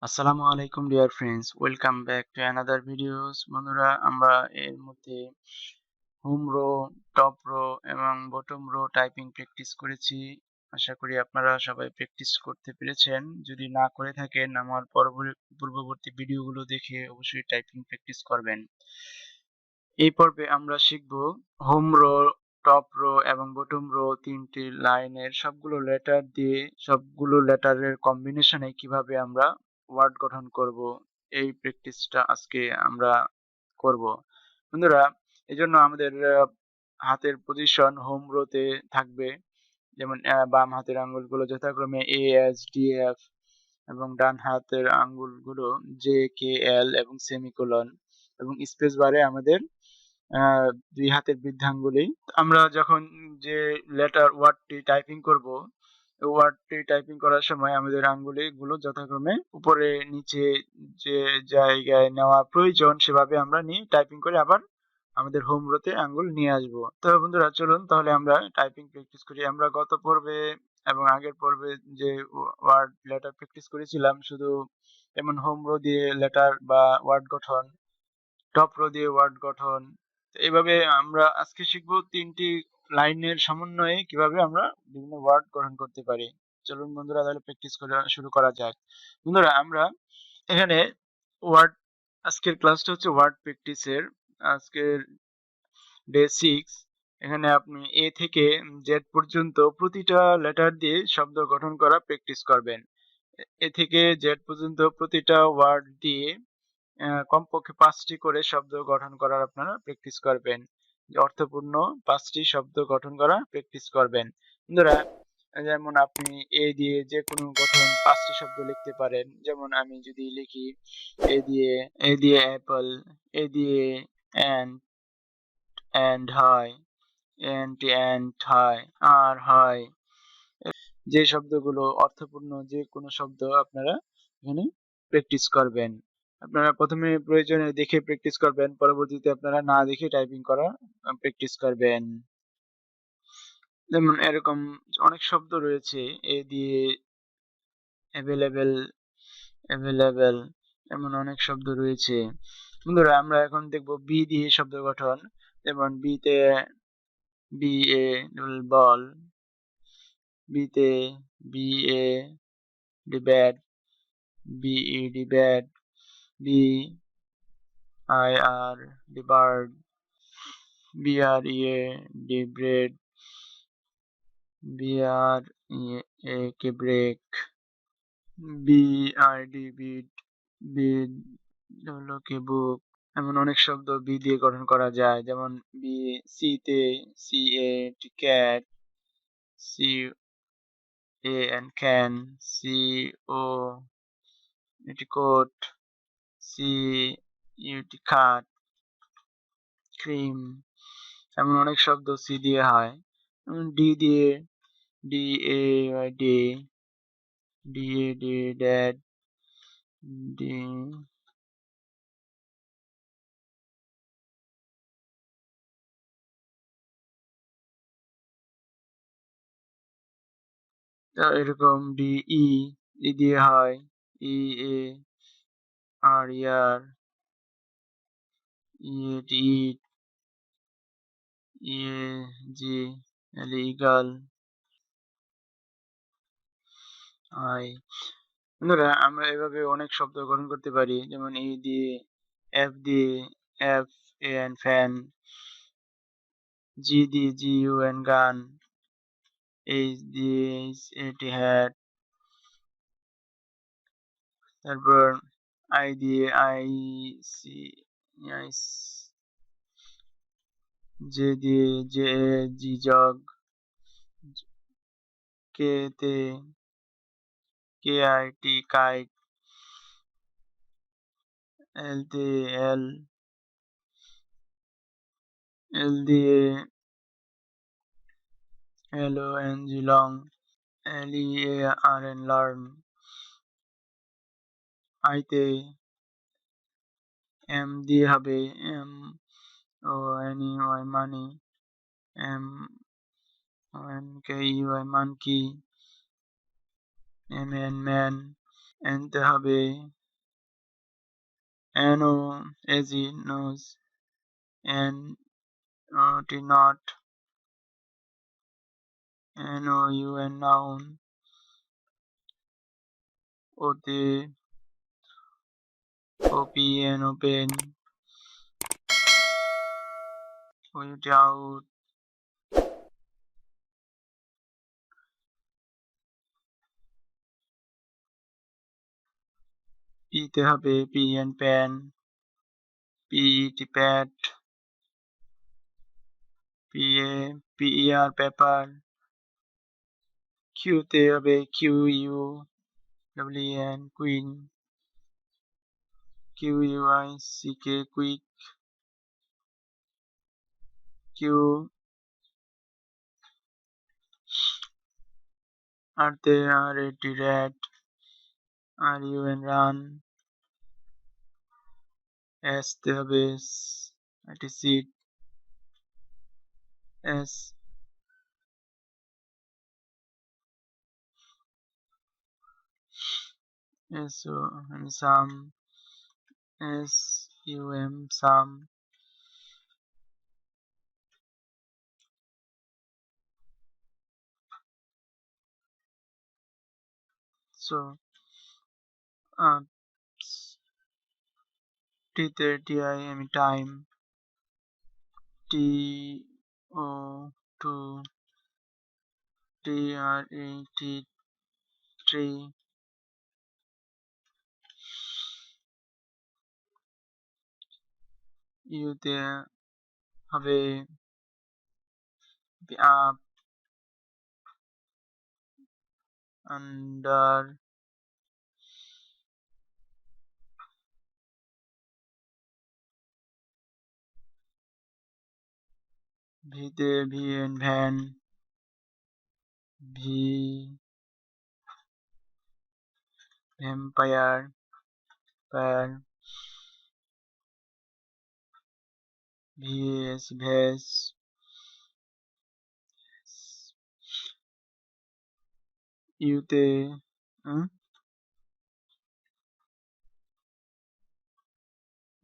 আসসালামু আলাইকুম dear friends, welcome back to another videos. বন্ধুরা, আমরা এর মধ্যে হোম রো, টপ রো এবং বটম রো টাইপিং প্র্যাকটিস করেছি। আশা করি আপনারা সবাই প্র্যাকটিস করতে পেরেছেন। যদি না করে থাকেন, আমার পূর্ববর্তী ভিডিওগুলো দেখে অবশ্যই টাইপিং প্র্যাকটিস করবেন। এই পর্বে আমরা শিখব হোম রো, টপ রো এবং বটম রো তিনটি লাইনের সবগুলো লেটারের কম্বিনেশনে কিভাবে আমরা ওয়ার্ড গঠন করব, এই প্র্যাকটিসটা আজকে আমরা করব। বন্ধুরা, এজন্য আমাদের হাতের পজিশন হোম রোতে থাকবে। যেমন বাম হাতের আঙ্গুলগুলো যথাক্রমে এ এস ডি এফ এবং ডান হাতের আঙ্গুলগুলো জে কে এল এবং সেমিকোলন, এবং স্পেস বারে আমাদের আহ, দুই হাতের বৃদ্ধাঙ্গুলি। আমরা যখন যে ওয়ার্ডটি টাইপিং করব, ওয়ার্ডটি টাইপিং করার সময় আমাদের আঙ্গুলি গুলো যথাক্রমে উপরে নিচে যে জায়গায় নেওয়া প্রয়োজন সেভাবে আমরা নিয়ে টাইপিং করে আবার আমাদের হোম রোতে আঙ্গুল নিয়ে আসব। তো বন্ধুরা, চলুন তাহলে আমরা টাইপিং প্র্যাকটিস করি। আমরা গত পর্বে এবং আগের পর্বে যে ওয়ার্ড লেটার প্র্যাকটিস করেছিলাম, শুধু যেমন হোম রো দিয়ে লেটার বা ওয়ার্ড গঠন, টপ রো দিয়ে ওয়ার্ড গঠন। তো এইভাবে আমরা আজকে শিখবো তিনটি লাইনের সমন্বয়ে কিভাবে আমরা বিভিন্ন ওয়ার্ড গঠন করতে পারি। চলুন বন্ধুরা, তাহলে প্র্যাকটিস করা শুরু করা যাক। বন্ধুরা, আমরা এখানে ওয়ার্ড আজকের ক্লাসটা হচ্ছে ওয়ার্ড প্র্যাকটিসের। আজকের ডে 6। এখানে আপনি এ থেকে জেড পর্যন্ত প্রতিটা লেটার দিয়ে শব্দ গঠন করা প্র্যাকটিস করবেন। এ থেকে জেড পর্যন্ত প্রতিটা ওয়ার্ড দিয়ে কমপক্ষে 5টি করে শব্দ গঠন করার আপনারা প্র্যাকটিস করবেন। অর্থপূর্ণ 5টি শব্দ গঠন করা প্র্যাকটিস করবেন। বন্ধুরা, যেমন আপনি এ দিয়ে যে কোনো গঠন 5টি শব্দ লিখতে পারেন। যেমন আমি যদি লিখি এ দিয়ে অ্যাপল, এ দিয়ে অ্যান্ড, অ্যান্ড হয়, অ্যান্ড হয়, আর হয়। যে শব্দগুলো অর্থপূর্ণ যে কোনো শব্দ আপনারা এখানে প্র্যাকটিস করবেন। আপনারা প্রথমে প্রয়োজনে দেখে প্র্যাকটিস করবেন, পরবর্তীতে আপনারা না দেখে টাইপিং করা প্র্যাকটিস করবেন। যেমন এরকম অনেক শব্দ রয়েছে, এ দিয়ে অ্যাভেলেবেল, অ্যাভেলেবেল, এমন অনেক শব্দ রয়েছে। বন্ধুরা, আমরা এখন দেখব বি দিয়ে শব্দ গঠন। যেমন বিতে বি এ বল, বিতে B A D bat, B E D bat, B I R D bird, B R E A D bread, B R E A K break, B I D bid, bid হলো কে বুক। এমন অনেক শব্দ B দিয়ে গঠন করা যায়। যেমন বি সি তে C A T cat, C A N can, C O A T coat, C U T cut, cream. এমন অনেক শব্দ সি দিয়ে হয়। ডি দিয়ে D A day, D A D dad, D এরকম ডি ই, ই দিয়ে হয় ই A R year, E A T it, E A G L equal, I. বন্ধুরা, আমরা এভাবে অনেক শব্দ গঠন করতে পারি। যেমন ই দিয়ে এফ এ এন ফ্যান, জি দিয়ে জি ইউ এন গান, এইচ দিয়ে এইচ এ টি হ্যাট, তারপর আই দিয়ে আই সি আইস, জে দিয়ে জে জি জগ, কে তে কে আই টি কাইট, এল তে এল, এল দিয়ে L O N G long, L E A R N learn, আইতে M দিয়ে হবে M O N E Y money, M O N K E Y monkey, M N man, এনতে হবে NO as in nose, NOT not, NOUN noun, OTE OPN open, OUT out, পিতে হবে PN pen, PET pet, PER paper, কিউতে হবে QUWEN queen, QUICK quick, Q আরতে RAT rat, RUN run, S তে হবে seat, S sum, SUM sum, so টিতে TIM time, TO2 TRAT tree, ইউতে হবে up, under, ভিতে VN van, V vampire fire, VAS vase, ইউতে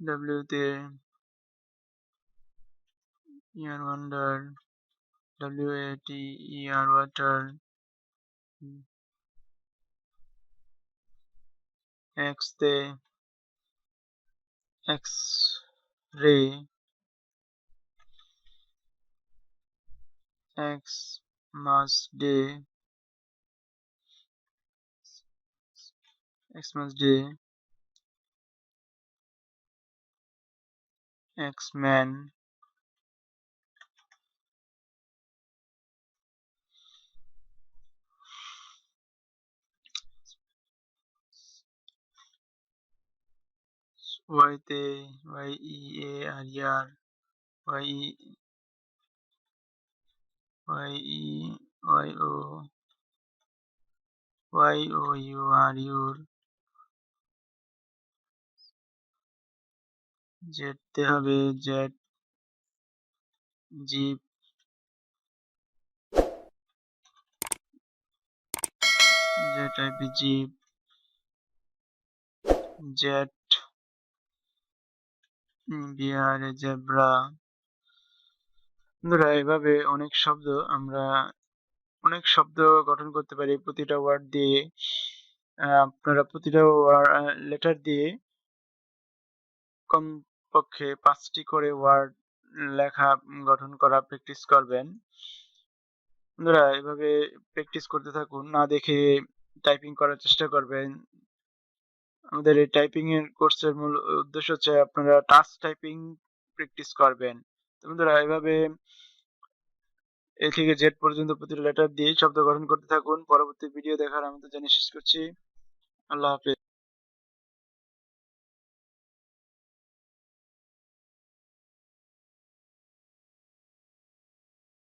W তে ER wonder, WATER water, X তে X ray, X must day, Xmas day, X-Man, Y তে YEARER, YOUR, Z তে হবে Z zip, ZIP zip, Z বিহারে zebra. বন্ধুরা এভাবে অনেক শব্দ গঠন করতে পারি প্রতিটা ওয়ার্ড দিয়ে। আপনারা প্রতিটা লেটার দিয়ে কমপক্ষে 5টি করে ওয়ার্ড লেখা গঠন করা প্র্যাকটিস করবেন। বন্ধুরা এভাবে প্র্যাকটিস করতে থাকুন, না দেখে টাইপিং করার চেষ্টা করবেন। আমাদের এই টাইপিং এর কোর্সের মূল উদ্দেশ্য হচ্ছে আপনারা টাচ টাইপিং প্র্যাকটিস করবেন। বন্ধুরা এভাবে এ থেকে জেড পর্যন্ত প্রতিটা লেটার দিয়ে শব্দ গঠন করতে থাকুন। পরবর্তী ভিডিও দেখার আমন্ত্রণ জানিয়ে শেষ করছি। আল্লাহ হাফেজ।